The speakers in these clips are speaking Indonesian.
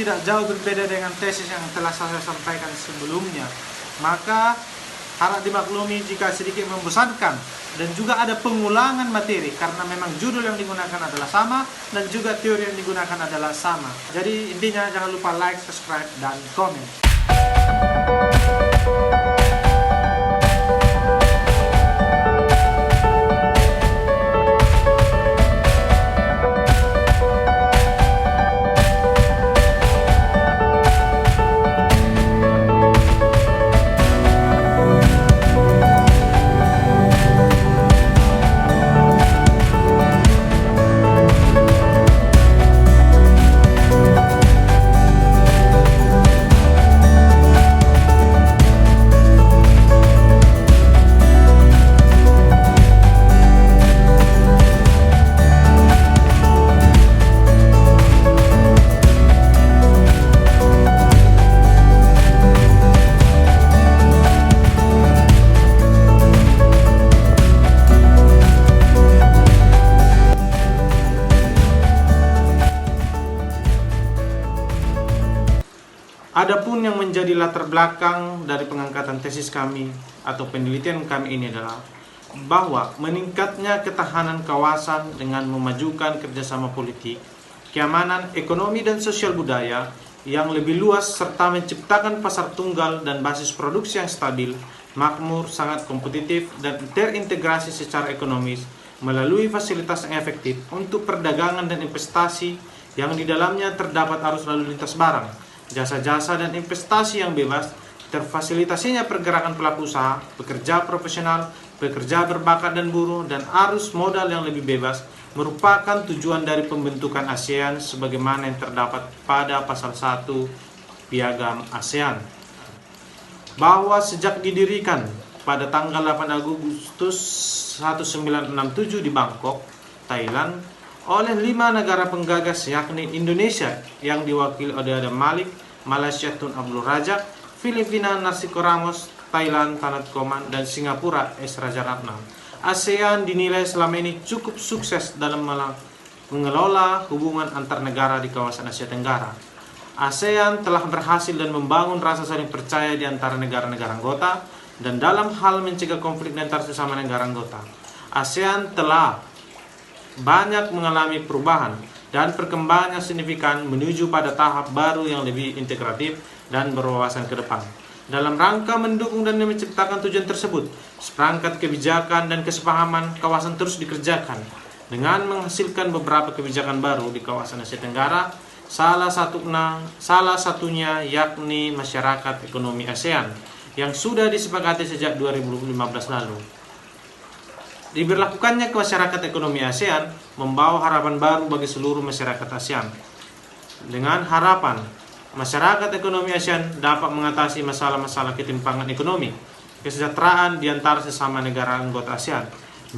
tidak jauh berbeda dengan tesis yang telah saya sampaikan sebelumnya. Maka harap dimaklumi jika sedikit membosankan dan juga ada pengulangan materi karena memang judul yang digunakan adalah sama dan juga teori yang digunakan adalah sama. Jadi intinya jangan lupa like, subscribe, dan komen. Adapun yang menjadi latar belakang dari pengangkatan tesis kami atau penelitian kami ini adalah bahwa meningkatnya ketahanan kawasan dengan memajukan kerjasama politik, keamanan, ekonomi, dan sosial budaya yang lebih luas serta menciptakan pasar tunggal dan basis produksi yang stabil, makmur, sangat kompetitif, dan terintegrasi secara ekonomis melalui fasilitas yang efektif untuk perdagangan dan investasi yang di dalamnya terdapat arus lalu lintas barang, jasa-jasa, dan investasi yang bebas, terfasilitasinya pergerakan pelaku usaha, pekerja profesional, pekerja berbakat dan buruh, dan arus modal yang lebih bebas merupakan tujuan dari pembentukan ASEAN sebagaimana yang terdapat pada pasal 1 Piagam ASEAN. Bahwa sejak didirikan pada tanggal 8 Agustus 1967 di Bangkok, Thailand, oleh 5 negara penggagas yakni Indonesia yang diwakili oleh Adam Malik, Malaysia Tun Abdul Razak, Filipina Narsiko Ramos, Thailand Tanat Koman, dan Singapura S. Rajaratnam. ASEAN dinilai selama ini cukup sukses dalam mengelola hubungan antar negara di kawasan Asia Tenggara. ASEAN telah berhasil dan membangun rasa saling percaya di antara negara-negara anggota dan dalam hal mencegah konflik antar sesama negara anggota. ASEAN telah banyak mengalami perubahan dan perkembangan yang signifikan menuju pada tahap baru yang lebih integratif dan berwawasan ke depan. Dalam rangka mendukung dan menciptakan tujuan tersebut, seperangkat kebijakan dan kesepahaman kawasan terus dikerjakan dengan menghasilkan beberapa kebijakan baru di kawasan Asia Tenggara, salah satunya yakni Masyarakat Ekonomi ASEAN yang sudah disepakati sejak 2015 lalu. Diberlakukannya masyarakat ekonomi ASEAN membawa harapan baru bagi seluruh masyarakat ASEAN. Dengan harapan, masyarakat ekonomi ASEAN dapat mengatasi masalah-masalah ketimpangan ekonomi, kesejahteraan di antara sesama negara anggota ASEAN.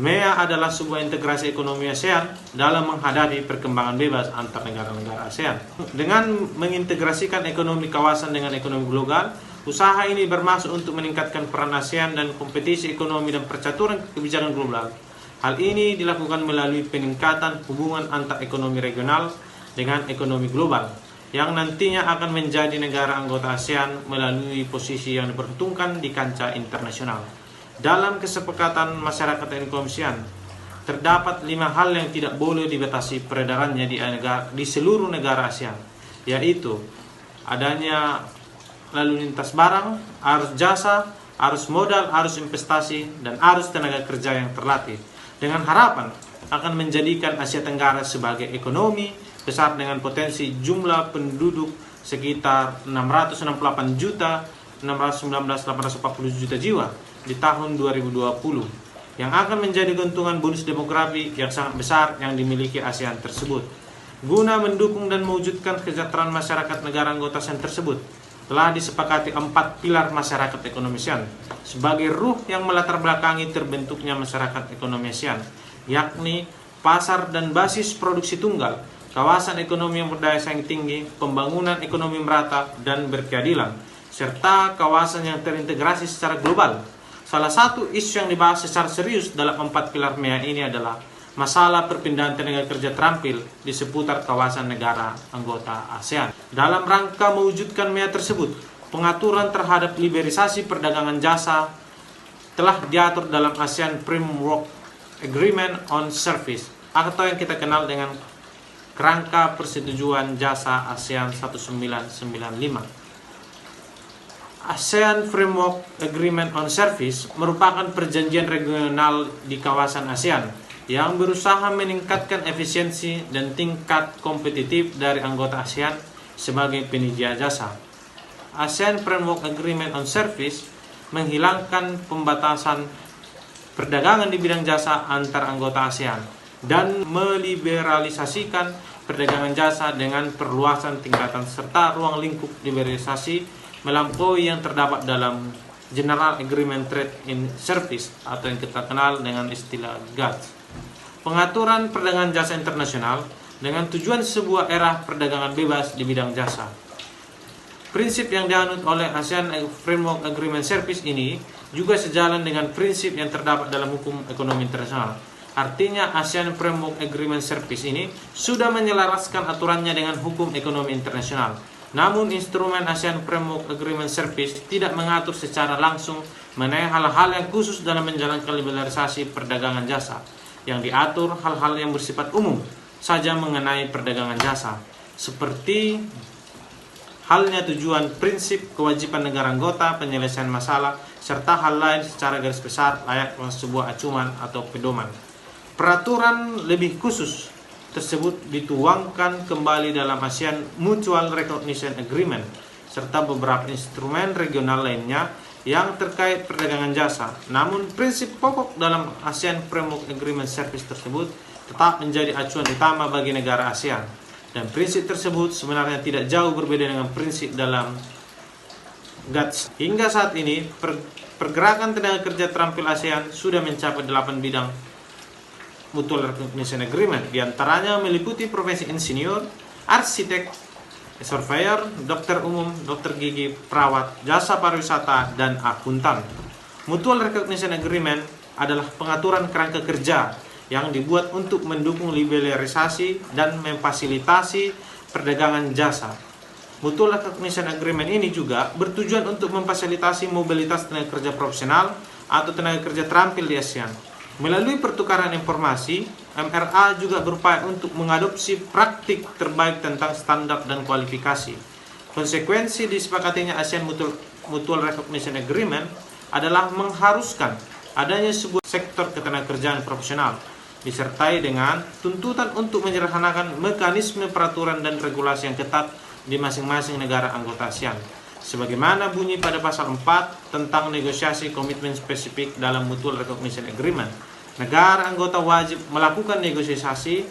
MEA adalah sebuah integrasi ekonomi ASEAN dalam menghadapi perkembangan bebas antar negara-negara ASEAN. Dengan mengintegrasikan ekonomi kawasan dengan ekonomi global, usaha ini bermaksud untuk meningkatkan peran ASEAN dan kompetisi ekonomi dan percaturan kebijakan global. Hal ini dilakukan melalui peningkatan hubungan antar ekonomi regional dengan ekonomi global, yang nantinya akan menjadi negara anggota ASEAN melalui posisi yang diperhitungkan di kancah internasional. Dalam kesepakatan masyarakat ekonomi ASEAN, terdapat 5 hal yang tidak boleh dibatasi peredarannya di seluruh negara ASEAN, yaitu adanya lalu lintas barang, arus jasa, arus modal, arus investasi, dan arus tenaga kerja yang terlatih, dengan harapan akan menjadikan Asia Tenggara sebagai ekonomi besar dengan potensi jumlah penduduk sekitar 668.619.840 juta jiwa di tahun 2020, yang akan menjadi keuntungan bonus demografi yang sangat besar yang dimiliki ASEAN tersebut. Guna mendukung dan mewujudkan kesejahteraan masyarakat negara anggota ASEAN tersebut, telah disepakati 4 pilar masyarakat ekonomi ASEAN sebagai ruh yang melatar belakangi terbentuknya masyarakat ekonomi ASEAN, yakni pasar dan basis produksi tunggal, kawasan ekonomi yang berdaya saing tinggi, pembangunan ekonomi merata dan berkeadilan, serta kawasan yang terintegrasi secara global. Salah satu isu yang dibahas secara serius dalam 4 pilar MEA ini adalah masalah perpindahan tenaga kerja terampil di seputar kawasan negara anggota ASEAN. Dalam rangka mewujudkan MEA tersebut, pengaturan terhadap liberalisasi perdagangan jasa telah diatur dalam ASEAN Framework Agreement on Service atau yang kita kenal dengan Kerangka Persetujuan Jasa ASEAN 1995. ASEAN Framework Agreement on Service merupakan perjanjian regional di kawasan ASEAN yang berusaha meningkatkan efisiensi dan tingkat kompetitif dari anggota ASEAN sebagai penyedia jasa. ASEAN Framework Agreement on Service menghilangkan pembatasan perdagangan di bidang jasa antar anggota ASEAN dan meliberalisasikan perdagangan jasa dengan perluasan tingkatan serta ruang lingkup liberalisasi melampaui yang terdapat dalam General Agreement Trade in Service atau yang kita kenal dengan istilah GATT. Pengaturan perdagangan jasa internasional dengan tujuan sebuah era perdagangan bebas di bidang jasa. Prinsip yang dianut oleh ASEAN Framework Agreement Service ini juga sejalan dengan prinsip yang terdapat dalam hukum ekonomi internasional. Artinya ASEAN Framework Agreement Service ini sudah menyelaraskan aturannya dengan hukum ekonomi internasional. Namun instrumen ASEAN Framework Agreement Service tidak mengatur secara langsung mengenai hal-hal yang khusus dalam menjalankan liberalisasi perdagangan jasa. Yang diatur hal-hal yang bersifat umum saja mengenai perdagangan jasa, seperti halnya tujuan, prinsip, kewajiban negara anggota, penyelesaian masalah, serta hal lain secara garis besar layaknya sebuah acuan atau pedoman. Peraturan lebih khusus tersebut dituangkan kembali dalam ASEAN Mutual Recognition Agreement serta beberapa instrumen regional lainnya yang terkait perdagangan jasa. Namun prinsip pokok dalam ASEAN Framework Agreement Service tersebut tetap menjadi acuan utama bagi negara ASEAN. Dan prinsip tersebut sebenarnya tidak jauh berbeda dengan prinsip dalam GATT. Hingga saat ini, pergerakan tenaga kerja terampil ASEAN sudah mencapai 8 bidang Mutual Recognition Agreement. Di antaranya meliputi profesi insinyur, arsitek, surveyor, dokter umum, dokter gigi, perawat, jasa pariwisata, dan akuntan. Mutual Recognition Agreement adalah pengaturan kerangka kerja yang dibuat untuk mendukung liberalisasi dan memfasilitasi perdagangan jasa. Mutual Recognition Agreement ini juga bertujuan untuk memfasilitasi mobilitas tenaga kerja profesional atau tenaga kerja terampil di ASEAN. Melalui pertukaran informasi, MRA juga berupaya untuk mengadopsi praktik terbaik tentang standar dan kualifikasi. Konsekuensi disepakatinya ASEAN Mutual Recognition Agreement adalah mengharuskan adanya sebuah sektor ketenagakerjaan profesional, disertai dengan tuntutan untuk menyederhanakan mekanisme peraturan dan regulasi yang ketat di masing-masing negara anggota ASEAN. Sebagaimana bunyi pada pasal 4 tentang negosiasi komitmen spesifik dalam Mutual Recognition Agreement, negara anggota wajib melakukan negosiasi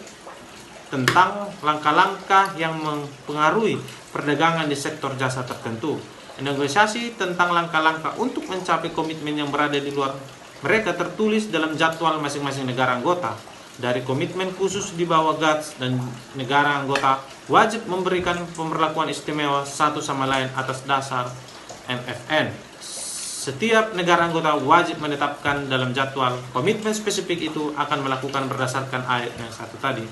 tentang langkah-langkah yang mempengaruhi perdagangan di sektor jasa tertentu. Negosiasi tentang langkah-langkah untuk mencapai komitmen yang berada di luar mereka tertulis dalam jadwal masing-masing negara anggota. Dari komitmen khusus di bawah GATT, dan negara anggota wajib memberikan pemberlakuan istimewa satu sama lain atas dasar MFN. Setiap negara anggota wajib menetapkan dalam jadwal komitmen spesifik itu akan melakukan berdasarkan ayat yang satu tadi.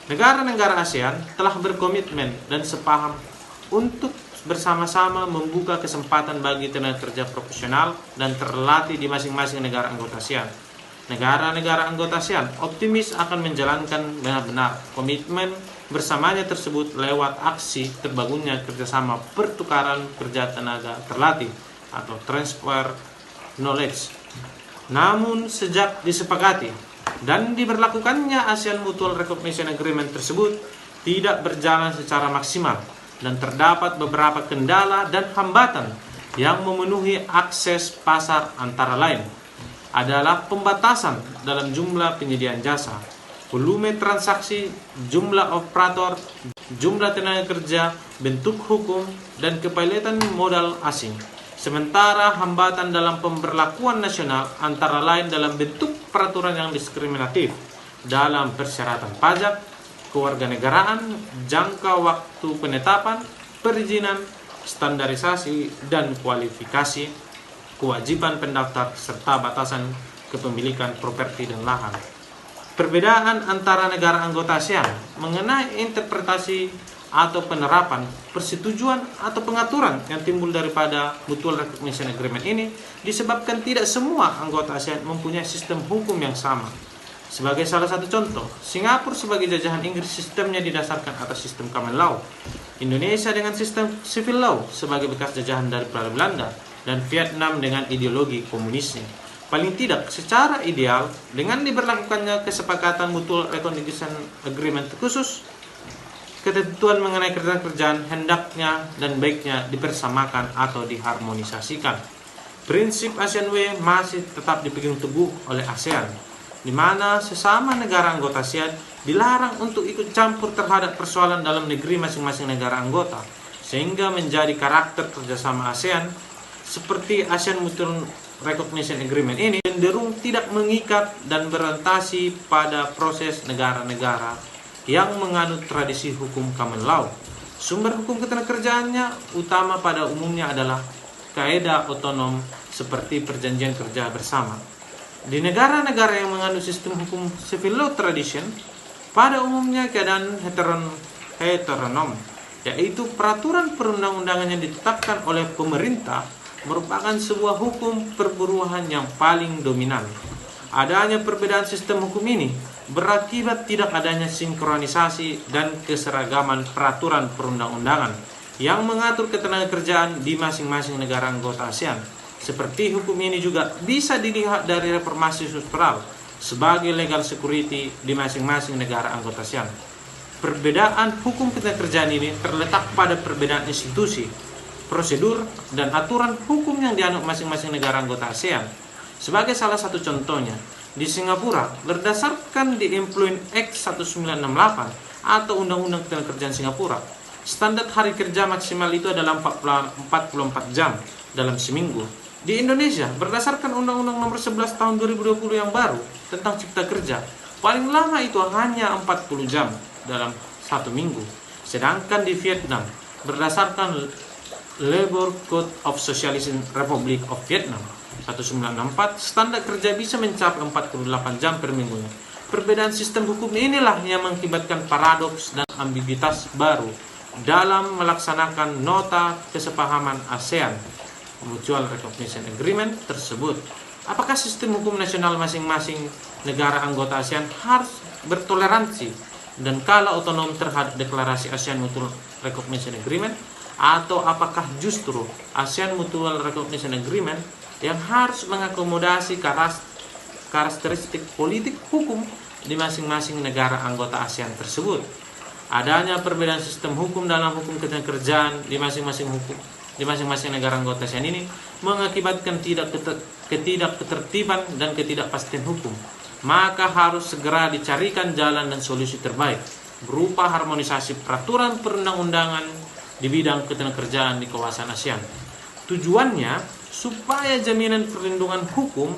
Negara-negara ASEAN telah berkomitmen dan sepaham untuk bersama-sama membuka kesempatan bagi tenaga kerja profesional dan terlatih di masing-masing negara anggota ASEAN. Negara-negara anggota ASEAN optimis akan menjalankan benar-benar komitmen bersamanya tersebut lewat aksi terbangunnya kerjasama pertukaran kerja tenaga terlatih atau transfer knowledge. Namun sejak disepakati dan diberlakukannya ASEAN Mutual Recognition Agreement tersebut tidak berjalan secara maksimal dan terdapat beberapa kendala dan hambatan yang memenuhi akses pasar, antara lain adalah pembatasan dalam jumlah penyediaan jasa, volume transaksi, jumlah operator, jumlah tenaga kerja, bentuk hukum, dan kepilotan modal asing. Sementara hambatan dalam pemberlakuan nasional antara lain dalam bentuk peraturan yang diskriminatif dalam persyaratan pajak, kewarganegaraan, jangka waktu penetapan, perizinan, standarisasi dan kualifikasi, kewajiban pendaftar, serta batasan kepemilikan properti dan lahan. Perbedaan antara negara anggota ASEAN mengenai interpretasi atau penerapan persetujuan atau pengaturan yang timbul daripada Mutual Recognition Agreement ini disebabkan tidak semua anggota ASEAN mempunyai sistem hukum yang sama. Sebagai salah satu contoh, Singapura sebagai jajahan Inggris sistemnya didasarkan atas sistem common law, Indonesia dengan sistem civil law sebagai bekas jajahan dari Belanda, dan Vietnam dengan ideologi komunisnya. Paling tidak, secara ideal, dengan diberlakukannya kesepakatan Mutual Recognition Agreement khusus, ketentuan mengenai kerjaan hendaknya dan baiknya dipersamakan atau diharmonisasikan. Prinsip ASEAN Way masih tetap dipegang teguh oleh ASEAN, di mana sesama negara anggota ASEAN dilarang untuk ikut campur terhadap persoalan dalam negeri masing-masing negara anggota, sehingga menjadi karakter kerjasama ASEAN seperti ASEAN Mutual Recognition Agreement ini cenderung tidak mengikat dan berorientasi pada proses negara-negara yang menganut tradisi hukum common law. Sumber hukum ketenagakerjaannya utama pada umumnya adalah kaidah otonom seperti perjanjian kerja bersama. Di negara-negara yang menganut sistem hukum civil law tradition, pada umumnya keadaan heteronom, yaitu peraturan perundang-undangan yang ditetapkan oleh pemerintah merupakan sebuah hukum perburuhan yang paling dominan. Adanya perbedaan sistem hukum ini berakibat tidak adanya sinkronisasi dan keseragaman peraturan perundang-undangan yang mengatur ketenagakerjaan di masing-masing negara anggota ASEAN. Seperti hukum ini juga bisa dilihat dari reformasi struktural sebagai legal security di masing-masing negara anggota ASEAN. Perbedaan hukum ketenagakerjaan ini terletak pada perbedaan institusi, prosedur, dan aturan hukum yang dianut masing-masing negara anggota ASEAN. Sebagai salah satu contohnya, di Singapura, berdasarkan di Employment Act 1968 atau Undang-Undang Ketenagakerjaan Singapura, standar hari kerja maksimal itu adalah 44 jam dalam seminggu. Di Indonesia, berdasarkan Undang-Undang Nomor 11 Tahun 2020 yang baru tentang Cipta Kerja, paling lama itu hanya 40 jam dalam satu minggu. Sedangkan di Vietnam, berdasarkan Labor Code of Socialist Republic of Vietnam 1964, standar kerja bisa mencapai 48 jam per minggunya. Perbedaan sistem hukum inilah yang mengakibatkan paradoks dan ambiguitas baru dalam melaksanakan nota kesepahaman ASEAN Mutual Recognition Agreement tersebut. Apakah sistem hukum nasional masing-masing negara anggota ASEAN harus bertoleransi dan kalah otonom terhadap deklarasi ASEAN Mutual Recognition Agreement? Atau apakah justru ASEAN Mutual Recognition Agreement yang harus mengakomodasi karakteristik politik hukum di masing-masing negara anggota ASEAN tersebut? Adanya perbedaan sistem hukum dalam hukum ketenagakerjaan di masing-masing negara anggota ASEAN ini mengakibatkan ketidaktertiban dan ketidakpastian hukum. Maka harus segera dicarikan jalan dan solusi terbaik berupa harmonisasi peraturan perundang-undangan di bidang ketenagakerjaan di kawasan ASEAN. Tujuannya supaya jaminan perlindungan hukum,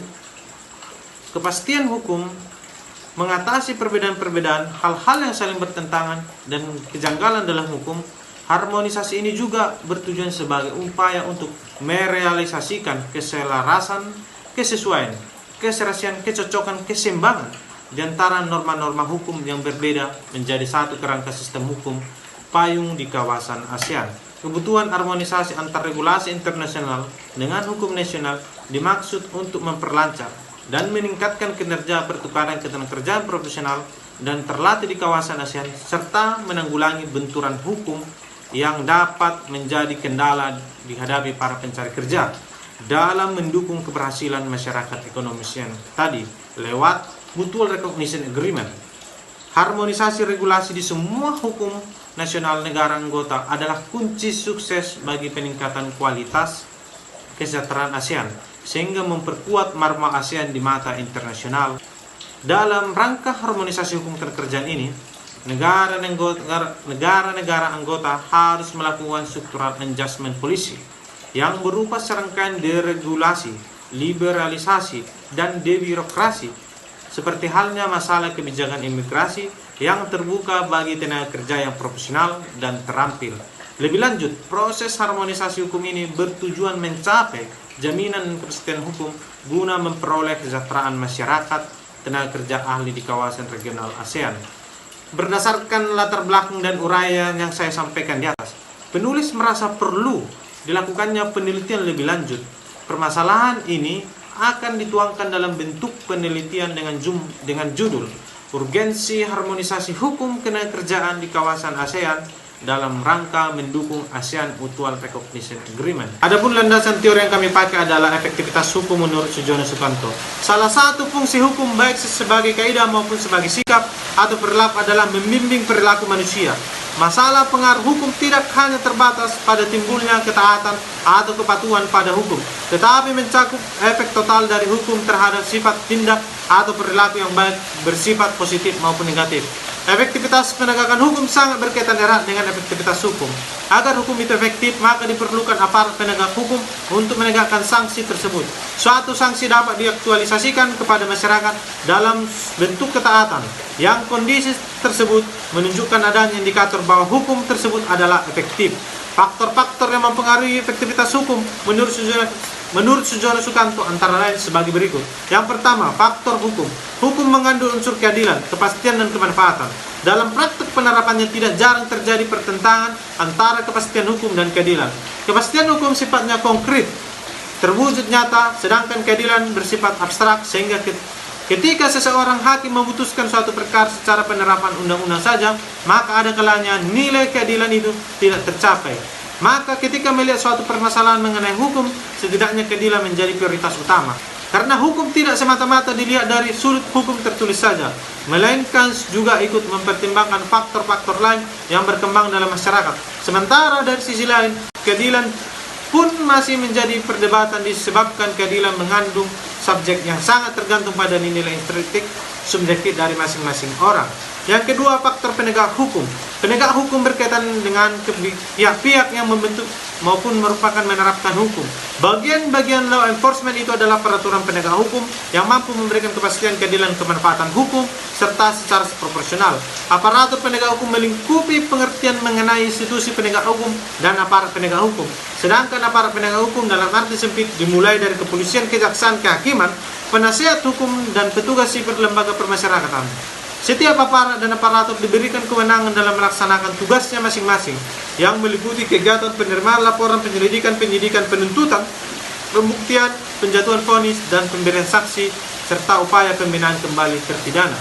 kepastian hukum, mengatasi perbedaan-perbedaan, hal-hal yang saling bertentangan dan kejanggalan dalam hukum. Harmonisasi ini juga bertujuan sebagai upaya untuk merealisasikan keselarasan, kesesuaian, keserasian, kecocokan, keseimbangan di antara norma-norma hukum yang berbeda menjadi satu kerangka sistem hukum payung di kawasan ASEAN. Kebutuhan harmonisasi antar regulasi internasional dengan hukum nasional dimaksud untuk memperlancar dan meningkatkan kinerja pertukaran ketenagakerjaan profesional dan terlatih di kawasan ASEAN, serta menanggulangi benturan hukum yang dapat menjadi kendala dihadapi para pencari kerja dalam mendukung keberhasilan masyarakat ekonomi ASEAN tadi lewat Mutual Recognition Agreement. Harmonisasi regulasi di semua hukum nasional negara anggota adalah kunci sukses bagi peningkatan kualitas kesejahteraan ASEAN, sehingga memperkuat marwah ASEAN di mata internasional. Dalam rangka harmonisasi hukum ketenagakerjaan ini, negara-negara anggota harus melakukan structural adjustment policy yang berupa serangkaian deregulasi, liberalisasi, dan debirokrasi, seperti halnya masalah kebijakan imigrasi yang terbuka bagi tenaga kerja yang profesional dan terampil. Lebih lanjut, proses harmonisasi hukum ini bertujuan mencapai jaminan dan kepastian hukum guna memperoleh kesejahteraan masyarakat tenaga kerja ahli di kawasan regional ASEAN. Berdasarkan latar belakang dan uraian yang saya sampaikan di atas, penulis merasa perlu dilakukannya penelitian lebih lanjut. Permasalahan ini akan dituangkan dalam bentuk penelitian dengan judul Urgensi Harmonisasi Hukum Ketenagakerjaan di Kawasan ASEAN dalam rangka mendukung ASEAN Mutual Recognition Agreement. Adapun landasan teori yang kami pakai adalah efektivitas hukum menurut Sujono Sukanto. Salah satu fungsi hukum baik sebagai kaidah maupun sebagai sikap atau perilaku adalah membimbing perilaku manusia. Masalah pengaruh hukum tidak hanya terbatas pada timbulnya ketaatan atau kepatuhan pada hukum, tetapi mencakup efek total dari hukum terhadap sifat tindak atau perilaku yang baik bersifat positif maupun negatif. Efektivitas penegakan hukum sangat berkaitan erat dengan efektivitas hukum. Agar hukum itu efektif, maka diperlukan aparat penegak hukum untuk menegakkan sanksi tersebut. Suatu sanksi dapat diaktualisasikan kepada masyarakat dalam bentuk ketaatan, yang kondisi tersebut menunjukkan adanya indikator bahwa hukum tersebut adalah efektif. Faktor-faktor yang mempengaruhi efektivitas hukum menurut Sujono Sukanto antara lain sebagai berikut. Yang pertama, faktor hukum. Hukum mengandung unsur keadilan, kepastian, dan kemanfaatan. Dalam praktek penerapannya tidak jarang terjadi pertentangan antara kepastian hukum dan keadilan. Kepastian hukum sifatnya konkret, terwujud nyata, sedangkan keadilan bersifat abstrak, sehingga ketika seseorang hakim memutuskan suatu perkara secara penerapan undang-undang saja, maka ada kalanya nilai keadilan itu tidak tercapai. Maka ketika melihat suatu permasalahan mengenai hukum, setidaknya keadilan menjadi prioritas utama. Karena hukum tidak semata-mata dilihat dari sudut hukum tertulis saja, melainkan juga ikut mempertimbangkan faktor-faktor lain yang berkembang dalam masyarakat. Sementara dari sisi lain, keadilan pun masih menjadi perdebatan disebabkan keadilan mengandung subjek yang sangat tergantung pada nilai estetik subjektif dari masing-masing orang. Yang kedua, faktor penegak hukum. Penegak hukum berkaitan dengan pihak-pihak yang membentuk maupun merupakan menerapkan hukum. Bagian-bagian law enforcement itu adalah peraturan penegak hukum yang mampu memberikan kepastian, keadilan, kemanfaatan hukum serta secara proporsional. Aparatur penegak hukum melingkupi pengertian mengenai institusi penegak hukum dan aparat penegak hukum. Sedangkan aparat penegak hukum dalam arti sempit dimulai dari kepolisian, kejaksaan, kehakiman, penasihat hukum, dan petugas sipil lembaga permasyarakatan. Setiap aparat dan aparatur diberikan kewenangan dalam melaksanakan tugasnya masing-masing, yang meliputi kegiatan penerimaan laporan, penyelidikan, penyidikan, penuntutan, pembuktian, penjatuhan vonis, dan pemberian saksi, serta upaya pembinaan kembali terpidana.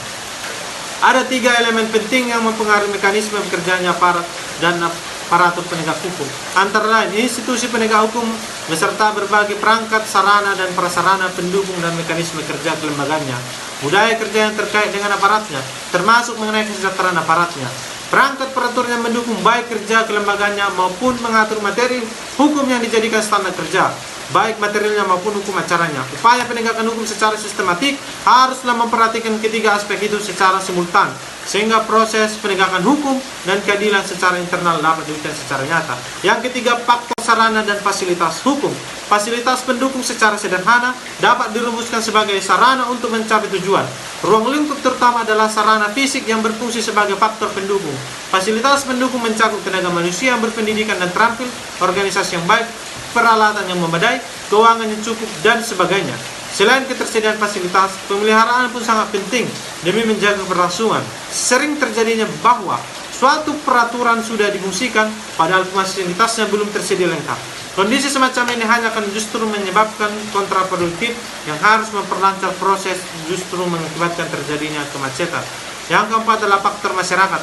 Ada 3 elemen penting yang mempengaruhi mekanisme bekerjanya aparat dan aparatur penegak hukum. Antara lain, institusi penegak hukum beserta berbagai perangkat, sarana, dan prasarana pendukung dan mekanisme kerja kelembagaannya, budaya kerja yang terkait dengan aparatnya, termasuk mengenai kesejahteraan aparatnya, perangkat peratur yang mendukung baik kerja kelembagaannya maupun mengatur materi hukum yang dijadikan standar kerja, baik materialnya maupun hukum acaranya. Upaya penegakan hukum secara sistematik haruslah memperhatikan ketiga aspek itu secara simultan, sehingga proses penegakan hukum dan keadilan secara internal dapat diwujudkan secara nyata. Yang ketiga, faktor sarana dan fasilitas hukum. Fasilitas pendukung secara sederhana dapat dirumuskan sebagai sarana untuk mencapai tujuan. Ruang lingkup terutama adalah sarana fisik yang berfungsi sebagai faktor pendukung. Fasilitas pendukung mencakup tenaga manusia yang berpendidikan dan terampil, organisasi yang baik, peralatan yang memadai, keuangan yang cukup, dan sebagainya. Selain ketersediaan fasilitas, pemeliharaan pun sangat penting demi menjaga keberlangsungan. Sering terjadinya bahwa suatu peraturan sudah difungsikan padahal fasilitasnya belum tersedia lengkap. Kondisi semacam ini hanya akan justru menyebabkan kontraproduktif yang harus memperlancar proses, justru mengakibatkan terjadinya kemacetan. Yang keempat adalah faktor masyarakat.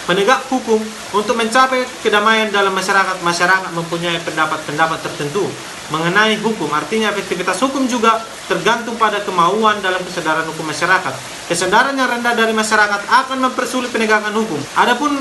Penegak hukum untuk mencapai kedamaian dalam masyarakat mempunyai pendapat-pendapat tertentu mengenai hukum. Artinya efektivitas hukum juga tergantung pada kemauan dalam kesadaran hukum masyarakat. Kesadaran yang rendah dari masyarakat akan mempersulit penegakan hukum. Adapun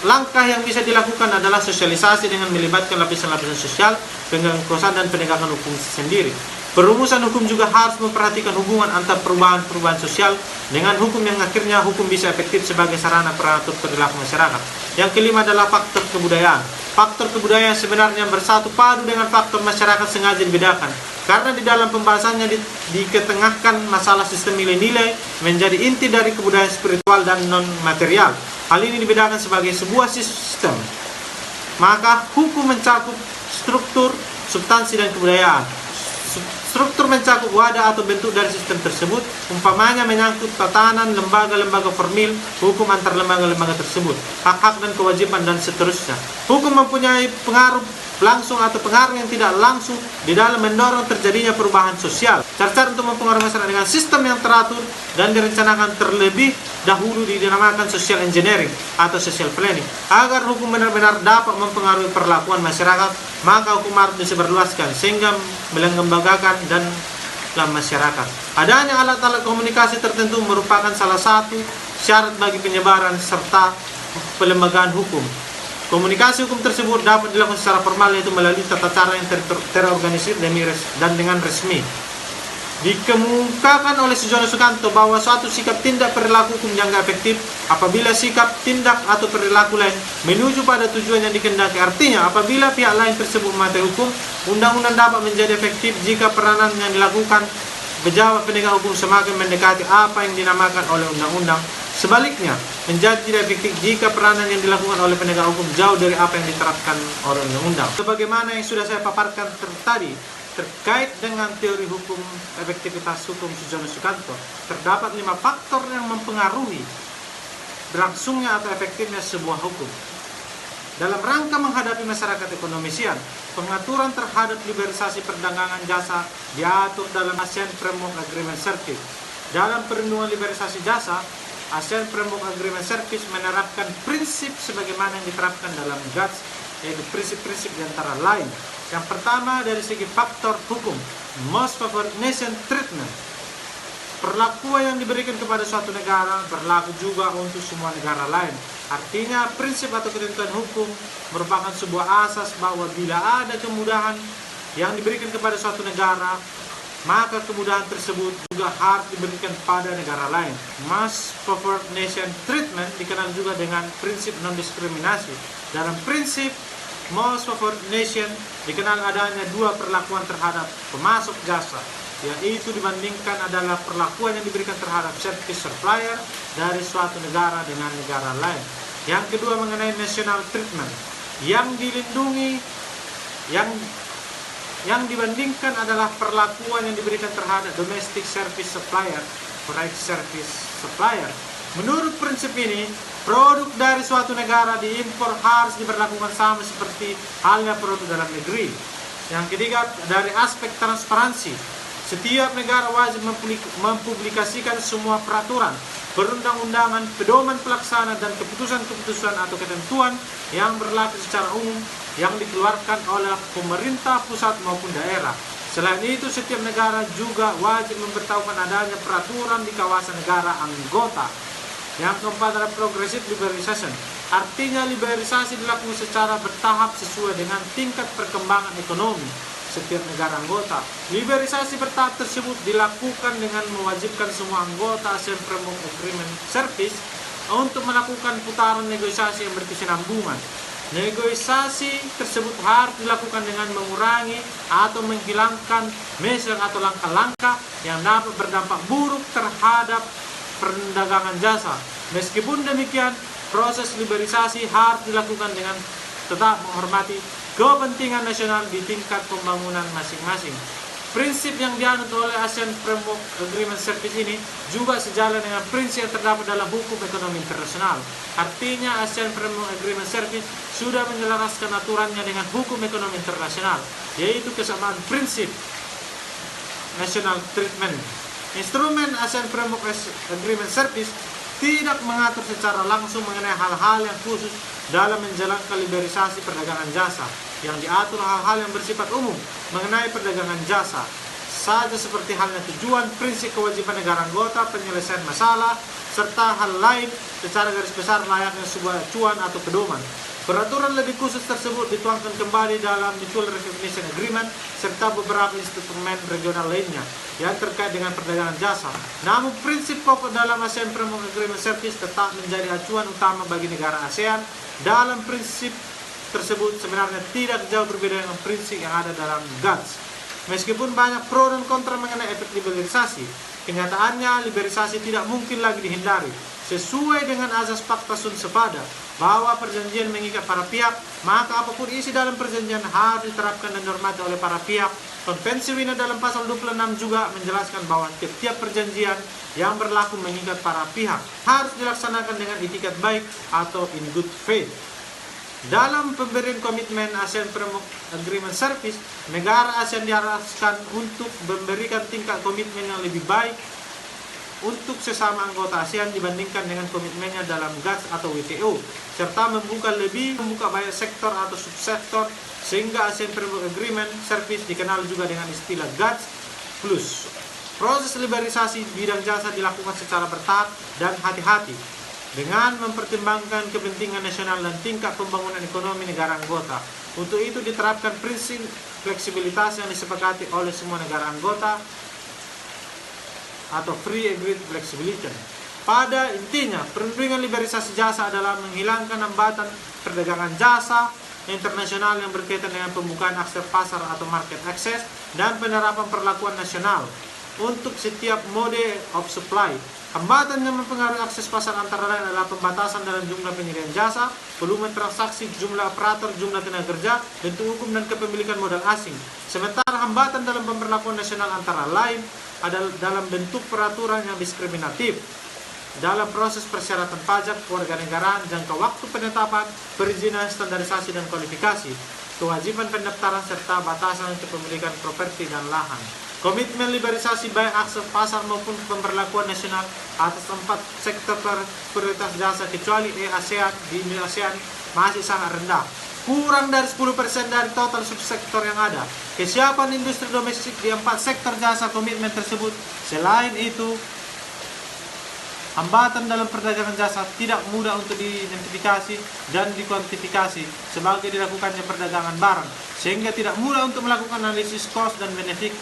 langkah yang bisa dilakukan adalah sosialisasi dengan melibatkan lapisan-lapisan sosial, pengangkusan, dan penegakan hukum sendiri. Perumusan hukum juga harus memperhatikan hubungan antar perubahan-perubahan sosial dengan hukum yang akhirnya hukum bisa efektif sebagai sarana peratur perilaku masyarakat. Yang kelima adalah faktor kebudayaan. Faktor kebudayaan sebenarnya bersatu padu dengan faktor masyarakat sengaja dibedakan. Karena di dalam pembahasannya diketengahkan masalah sistem nilai-nilai menjadi inti dari kebudayaan spiritual dan non-material. Hal ini dibedakan sebagai sebuah sistem. Maka hukum mencakup struktur, substansi, dan kebudayaan. Struktur mencakup wadah atau bentuk dari sistem tersebut, umpamanya menyangkut tatanan lembaga-lembaga formil, hukum antar lembaga-lembaga tersebut, hak-hak dan kewajiban, dan seterusnya. Hukum mempunyai pengaruh langsung atau pengaruh yang tidak langsung di dalam mendorong terjadinya perubahan sosial. Cara-cara untuk mempengaruhi masyarakat dengan sistem yang teratur dan direncanakan terlebih dahulu dinamakan social engineering atau social planning. Agar hukum benar-benar dapat mempengaruhi perlakuan masyarakat, maka hukum harus disebarluaskan sehingga melembagakan dan dalam masyarakat. Adanya alat-alat komunikasi tertentu merupakan salah satu syarat bagi penyebaran serta pelembagaan hukum. Komunikasi hukum tersebut dapat dilakukan secara formal, yaitu melalui tata cara yang terorganisir dan dengan resmi. Dikemukakan oleh Sujono Sukanto bahwa suatu sikap tindak perilaku hukum yang efektif apabila sikap tindak atau perilaku lain menuju pada tujuan yang dikehendaki. Artinya, apabila pihak lain tersebut mematuhi hukum, undang-undang dapat menjadi efektif jika peranan yang dilakukan pejabat penegak hukum semakin mendekati apa yang dinamakan oleh undang-undang. Sebaliknya, menjadi tidak efektif jika peranan yang dilakukan oleh penegak hukum jauh dari apa yang diterapkan oleh undang-undang. Sebagaimana yang sudah saya paparkan tadi, terkait dengan teori hukum efektivitas hukum Sujono Sukanto, terdapat 5 faktor yang mempengaruhi berlangsungnya atau efektifnya sebuah hukum. Dalam rangka menghadapi masyarakat ekonomisian, pengaturan terhadap liberalisasi perdagangan jasa diatur dalam ASEAN Framework Agreement Service. Dalam perlindungan liberalisasi jasa, ASEAN Framework Agreement Service menerapkan prinsip sebagaimana yang diterapkan dalam GATS, yaitu prinsip-prinsip di antara lain. Yang pertama, dari segi faktor hukum, most favored nation treatment. Perlakuan yang diberikan kepada suatu negara berlaku juga untuk semua negara lain. Artinya, prinsip atau ketentuan hukum merupakan sebuah asas bahwa bila ada kemudahan yang diberikan kepada suatu negara, maka kemudahan tersebut juga harus diberikan pada negara lain. Most favored nation treatment dikenal juga dengan prinsip non-diskriminasi. Dalam prinsip most favored nation dikenal adanya 2 perlakuan terhadap pemasok jasa, yaitu dibandingkan adalah perlakuan yang diberikan terhadap service supplier dari suatu negara dengan negara lain. Yang kedua mengenai national treatment, yang dilindungi, yang dibandingkan adalah perlakuan yang diberikan terhadap domestic service supplier, foreign service supplier. Menurut prinsip ini, produk dari suatu negara diimpor harus diperlakukan sama seperti halnya produk dalam negeri. Yang ketiga, dari aspek transparansi, setiap negara wajib mempublikasikan semua peraturan, perundang-undangan, pedoman pelaksana, dan keputusan-keputusan atau ketentuan yang berlaku secara umum yang dikeluarkan oleh pemerintah pusat maupun daerah. Selain itu, setiap negara juga wajib memberitahukan adanya peraturan di kawasan negara anggota. Yang keempat adalah progressive liberalization. Artinya liberalisasi dilakukan secara bertahap sesuai dengan tingkat perkembangan ekonomi setiap negara anggota. Liberalisasi bertahap tersebut dilakukan dengan mewajibkan semua anggota ASEAN Framework Agreement Service untuk melakukan putaran negosiasi yang berkesinambungan. Negosiasi tersebut harus dilakukan dengan mengurangi atau menghilangkan measure atau langkah-langkah yang dapat berdampak buruk terhadap perdagangan jasa. Meskipun demikian, proses liberalisasi harus dilakukan dengan tetap menghormati kepentingan nasional di tingkat pembangunan masing-masing. Prinsip yang dianut oleh ASEAN Framework Agreement Service ini juga sejalan dengan prinsip yang terdapat dalam hukum ekonomi internasional. Artinya ASEAN Framework Agreement Service sudah menyelaraskan aturannya dengan hukum ekonomi internasional, yaitu kesamaan prinsip national treatment. Instrumen ASEAN Framework Agreement Service tidak mengatur secara langsung mengenai hal-hal yang khusus dalam menjalankan liberalisasi perdagangan jasa. Yang diatur hal-hal yang bersifat umum mengenai perdagangan jasa saja, seperti halnya tujuan, prinsip, kewajiban negara anggota, penyelesaian masalah, serta hal lain secara garis besar layaknya sebuah acuan atau pedoman. Peraturan lebih khusus tersebut dituangkan kembali dalam Mutual Recognition Agreement serta beberapa instrumen regional lainnya yang terkait dengan perdagangan jasa. Namun prinsip pokok dalam ASEAN Framework Agreement Service tetap menjadi acuan utama bagi negara ASEAN. Dalam prinsip tersebut sebenarnya tidak jauh berbeda dengan prinsip yang ada dalam GATS. Meskipun banyak pro dan kontra mengenai efek liberalisasi, kenyataannya liberalisasi tidak mungkin lagi dihindari. sesuai dengan azas Pacta Sunt Servanda bahwa perjanjian mengikat para pihak, maka apapun isi dalam perjanjian harus diterapkan dan dihormati oleh para pihak. Konvensi Wina dalam pasal 26 juga menjelaskan bahwa setiap perjanjian yang berlaku mengikat para pihak harus dilaksanakan dengan itikat baik atau in good faith. Dalam pemberian komitmen ASEAN Framework Agreement Service, negara ASEAN diharuskan untuk memberikan tingkat komitmen yang lebih baik untuk sesama anggota ASEAN dibandingkan dengan komitmennya dalam GATS atau WTO, serta membuka banyak sektor atau subsektor, sehingga ASEAN Framework Agreement Service dikenal juga dengan istilah GATS Plus. Proses liberalisasi bidang jasa dilakukan secara bertahap dan hati-hati dengan mempertimbangkan kepentingan nasional dan tingkat pembangunan ekonomi negara anggota. Untuk itu diterapkan prinsip fleksibilitas yang disepakati oleh semua negara anggota atau free agreed flexibility. Pada intinya, perundingan liberalisasi jasa adalah menghilangkan hambatan perdagangan jasa internasional yang berkaitan dengan pembukaan akses pasar atau market access dan penerapan perlakuan nasional untuk setiap mode of supply. Hambatan yang mempengaruhi akses pasar antara lain adalah pembatasan dalam jumlah penyediaan jasa, volume transaksi, jumlah operator, jumlah tenaga kerja, bentuk hukum dan kepemilikan modal asing. Sementara hambatan dalam pemberlakuan nasional antara lain adalah dalam bentuk peraturan yang diskriminatif dalam proses persyaratan pajak, kewarganegaraan, jangka waktu penetapan, perizinan, standarisasi dan kualifikasi, kewajiban pendaftaran serta batasan kepemilikan properti dan lahan. Komitmen liberalisasi baik akses pasar maupun pemberlakuan nasional atas 4 sektor prioritas jasa kecuali ASEAN di ASEAN masih sangat rendah. Kurang dari 10% dari total subsektor yang ada. Kesiapan industri domestik di 4 sektor jasa komitmen tersebut. Selain itu, hambatan dalam perdagangan jasa tidak mudah untuk diidentifikasi dan dikuantifikasi sebagai dilakukannya perdagangan barang, sehingga tidak mudah untuk melakukan analisis cost dan benefit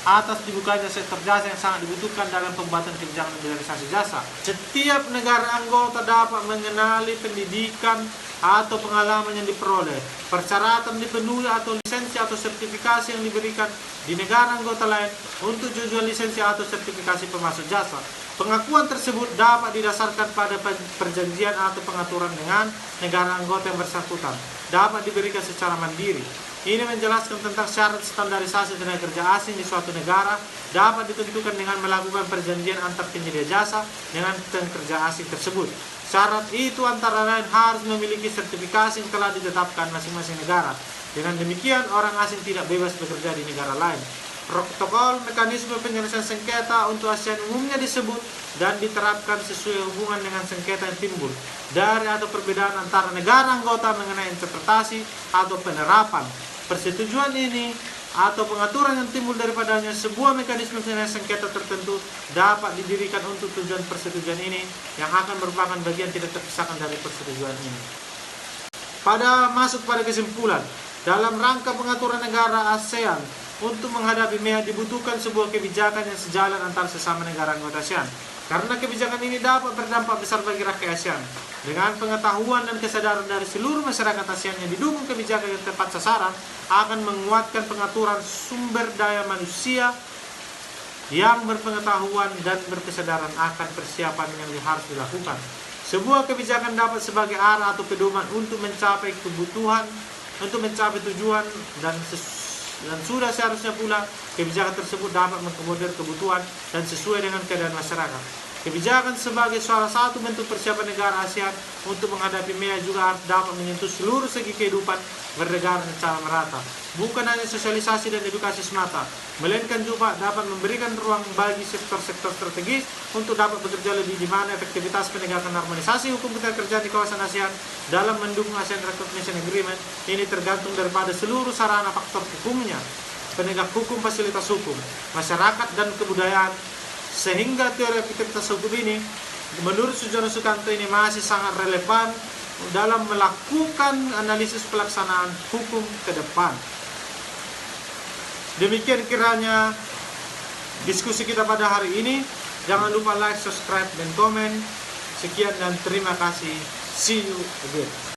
atas dibukanya sektor jasa yang sangat dibutuhkan dalam pembuatan kebijakan liberalisasi jasa. Setiap negara anggota dapat mengenali pendidikan atau pengalaman yang diperoleh, persyaratan dipenuhi atau lisensi atau sertifikasi yang diberikan di negara anggota lain untuk tujuan lisensi atau sertifikasi pemasok jasa. Pengakuan tersebut dapat didasarkan pada perjanjian atau pengaturan dengan negara anggota yang bersangkutan, dapat diberikan secara mandiri. Ini menjelaskan tentang syarat standarisasi tenaga kerja asing di suatu negara dapat ditentukan dengan melakukan perjanjian antar penyedia jasa dengan tenaga kerja asing tersebut. Syarat itu antara lain harus memiliki sertifikasi yang telah ditetapkan masing-masing negara. Dengan demikian, orang asing tidak bebas bekerja di negara lain. Protokol mekanisme penyelesaian sengketa untuk ASEAN umumnya disebut dan diterapkan sesuai hubungan dengan sengketa yang timbul dari atau perbedaan antara negara anggota mengenai interpretasi atau penerapan persetujuan ini atau pengaturan yang timbul daripadanya. Sebuah mekanisme penyelesaian sengketa tertentu dapat didirikan untuk tujuan persetujuan ini yang akan merupakan bagian tidak terpisahkan dari persetujuan ini. Masuk pada kesimpulan, dalam rangka pengaturan negara ASEAN untuk menghadapi MEA dibutuhkan sebuah kebijakan yang sejalan antar sesama negara anggota ASEAN. Karena kebijakan ini dapat berdampak besar bagi rakyat ASEAN. Dengan pengetahuan dan kesadaran dari seluruh masyarakat ASEAN yang didukung kebijakan yang tepat sasaran akan menguatkan pengaturan sumber daya manusia yang berpengetahuan dan berkesadaran akan persiapan yang harus dilakukan. Sebuah kebijakan dapat sebagai arah atau pedoman untuk mencapai tujuan dan sudah seharusnya pula kebijakan tersebut dapat mengakomodir kebutuhan dan sesuai dengan keadaan masyarakat. Kebijakan sebagai salah satu bentuk persiapan negara ASEAN untuk menghadapi MEA juga harus dapat menyentuh seluruh segi kehidupan bernegara secara merata. Bukan hanya sosialisasi dan edukasi semata, melainkan juga dapat memberikan ruang bagi sektor-sektor strategis untuk dapat bekerja lebih, di mana efektivitas penegakan harmonisasi hukum ketenagakerjaan di kawasan ASEAN dalam mendukung ASEAN Recognition Agreement ini tergantung daripada seluruh sarana faktor hukumnya, penegak hukum, fasilitas hukum, masyarakat dan kebudayaan. Sehingga teori efektivitas hukum ini menurut Sujono Sukanto ini masih sangat relevan dalam melakukan analisis pelaksanaan hukum ke depan. Demikian kiranya diskusi kita pada hari ini. Jangan lupa like, subscribe, dan komen. Sekian dan terima kasih. See you again.